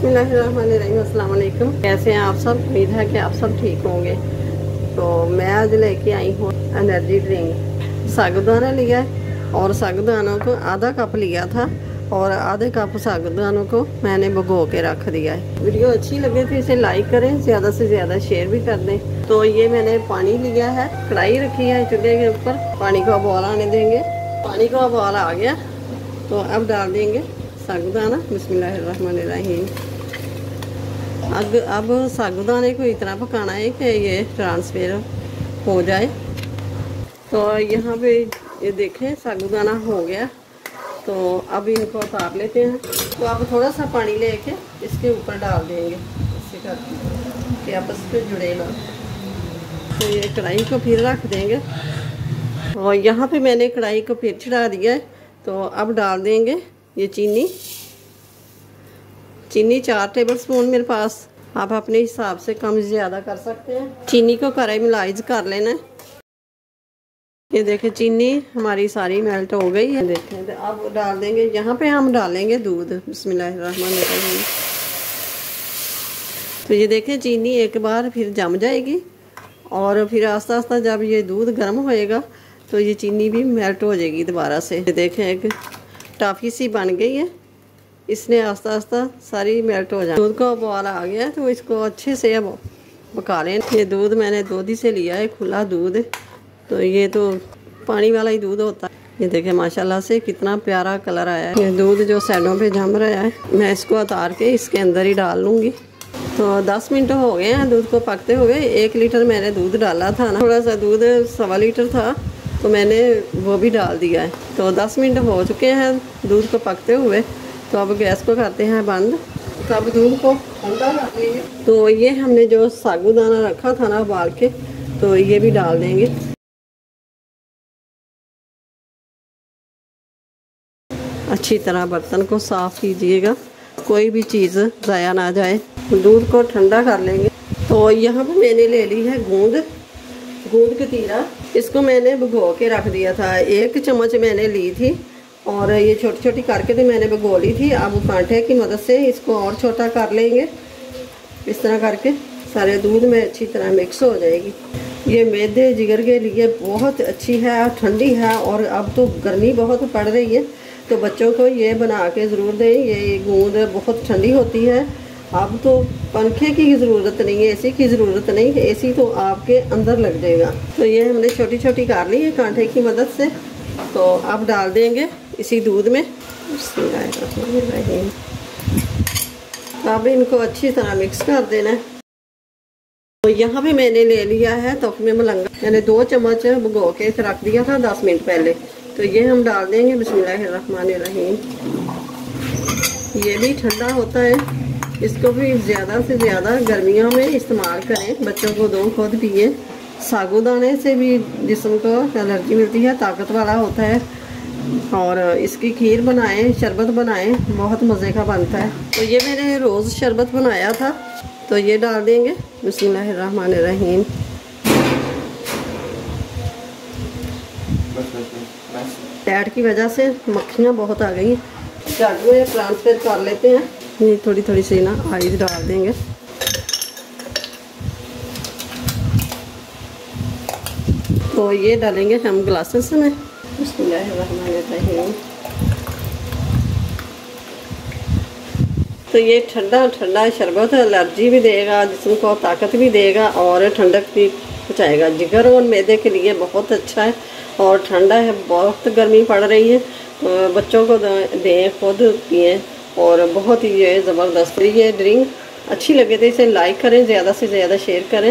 बिस्मिल्लाहिर्रहमानिर्रहीम, अस्सलाम वालेकुम। कैसे हैं आप सब? उम्मीद है कि आप सब ठीक होंगे। तो मैं आज लेके आई हूँ एनर्जी ड्रिंक। साबूदाना लिया है और साबूदानों को आधा कप लिया था और आधे कप साबूदानों को मैंने भिगो के रख दिया है। वीडियो अच्छी लगे तो इसे लाइक करें, ज़्यादा से ज़्यादा शेयर भी कर दें। तो ये मैंने पानी लिया है, कढ़ाई रखी है चूल्हे के ऊपर, पानी को उबाल आने देंगे। पानी का उबाल आ गया तो अब डाल देंगे साबूदाना। बिस्मिल्लाहिर्रहमानिर्रहीम। अब साबूदाने को इतना पकाना है कि ये ट्रांसफर हो जाए। तो यहाँ पे ये देखें साबूदाना हो गया। तो अब इनको उतार लेते हैं। तो अब थोड़ा सा पानी लेके इसके ऊपर डाल देंगे, इससे करके कि आपस में जुड़ेगा। तो ये कढ़ाई को फिर रख देंगे और यहाँ पे मैंने कढ़ाई को फिर चढ़ा दिया है। तो अब डाल देंगे ये चीनी 4 टेबलस्पून मेरे पास। आप अपने हिसाब से कम ज़्यादा कर सकते हैं। चीनी को कैरामलाइज कर लेना है। ये देखें चीनी हमारी सारी मेल्ट हो गई है। देखें तो अब डाल देंगे, यहाँ पे हम डालेंगे दूध। बिस्मिल्लाहिर्रहमानिर्रहीम। तो ये देखें चीनी एक बार फिर जम जाएगी और फिर आस्ता आस्ता जब ये दूध गर्म होएगा तो ये चीनी भी मेल्ट हो जाएगी दोबारा से। ये देखें एक टॉफ़ी सी बन गई है, इसने आस्ता आस्ता सारी मेल्ट हो जाए। दूध का उबाल आ गया है तो इसको अच्छे से अब पका लें। ये दूध मैंने दूधी से लिया है, खुला दूध। तो ये तो पानी वाला ही दूध होता है। ये देखें माशाल्लाह से कितना प्यारा कलर आया है। ये दूध जो साइडों पे जम रहा है, मैं इसको उतार के इसके अंदर ही डाल लूँगी। तो 10 मिनट हो गए हैं दूध को पकते हुए। 1 लीटर मैंने दूध डाला था ना, थोड़ा सा दूध 1.25 लीटर था तो मैंने वो भी डाल दिया है। तो 10 मिनट हो चुके हैं दूध को पकते हुए। तो अब गैस को करते हैं बंद। तो अब दूध को ठंडा कर देंगे। तो ये हमने जो साबूदाना रखा था ना उबाल के, तो ये भी डाल देंगे। अच्छी तरह बर्तन को साफ़ कीजिएगा, कोई भी चीज़ ज़ाया ना जाए। दूध को ठंडा कर लेंगे। तो यहाँ पर मैंने ले ली है गूंद कतीरा। इसको मैंने भिगो के रख दिया था। 1 चम्मच मैंने ली थी और ये छोटी छोटी करके तो मैंने भिगो ली थी। अब कांटे की मदद से इसको और छोटा कर लेंगे। इस तरह करके सारे दूध में अच्छी तरह मिक्स हो जाएगी। ये मैदे जिगर के लिए बहुत अच्छी है, ठंडी है और अब तो गर्मी बहुत पड़ रही है तो बच्चों को ये बना के ज़रूर दें। ये गूंद बहुत ठंडी होती है। अब तो पंखे की ज़रूरत नहीं है, एसी की ज़रूरत नहीं है, एसी तो आपके अंदर लग जाएगा। तो ये हमने छोटी छोटी कर ली है कांटे की मदद से। तो अब डाल देंगे इसी दूध में। अब इनको अच्छी तरह मिक्स कर देना है। तो यहाँ पे मैंने ले लिया है तोकमे मलंगा। मैंने 2 चम्मच भिगो के रख दिया था 10 मिनट पहले। तो ये हम डाल देंगे। बिस्मिल्लाहिर्रहमानिर्रहीम। ये भी ठंडा होता है, इसको भी ज़्यादा से ज़्यादा गर्मियों में इस्तेमाल करें। बच्चों को दो, खुद पिए। साबूदाने से भी जिस्म को एनर्जी मिलती है, ताकत वाला होता है। और इसकी खीर बनाएं, शरबत बनाएं, बहुत मज़े का बनता है। तो ये मैंने रोज़ शरबत बनाया था, तो ये डाल देंगे। बिस्मिल्लाहिर्रहमानिर्रहीम। ऐड की वजह से मक्खियाँ बहुत आ गई हैं। झाड़ू में ट्रांसफ़र कर लेते हैं। ये थोड़ी थोड़ी सी ना आइस डाल देंगे। तो ये डालेंगे हम ग्लासेस में। बिस्मिल्लाहिर्रहमानिर्रहीम। तो ये ठंडा ठंडा शरबत एलर्जी भी देगा, जिस्म को ताकत भी देगा और ठंडक भी पहुँचाएगा। जिगर और मैदे के लिए बहुत अच्छा है और ठंडा है, बहुत गर्मी पड़ रही है। तो बच्चों को दें, खुद पिए और बहुत ही ये ज़बरदस्त। ये ड्रिंक अच्छी लगे तो इसे लाइक करें, ज़्यादा से ज़्यादा शेयर करें।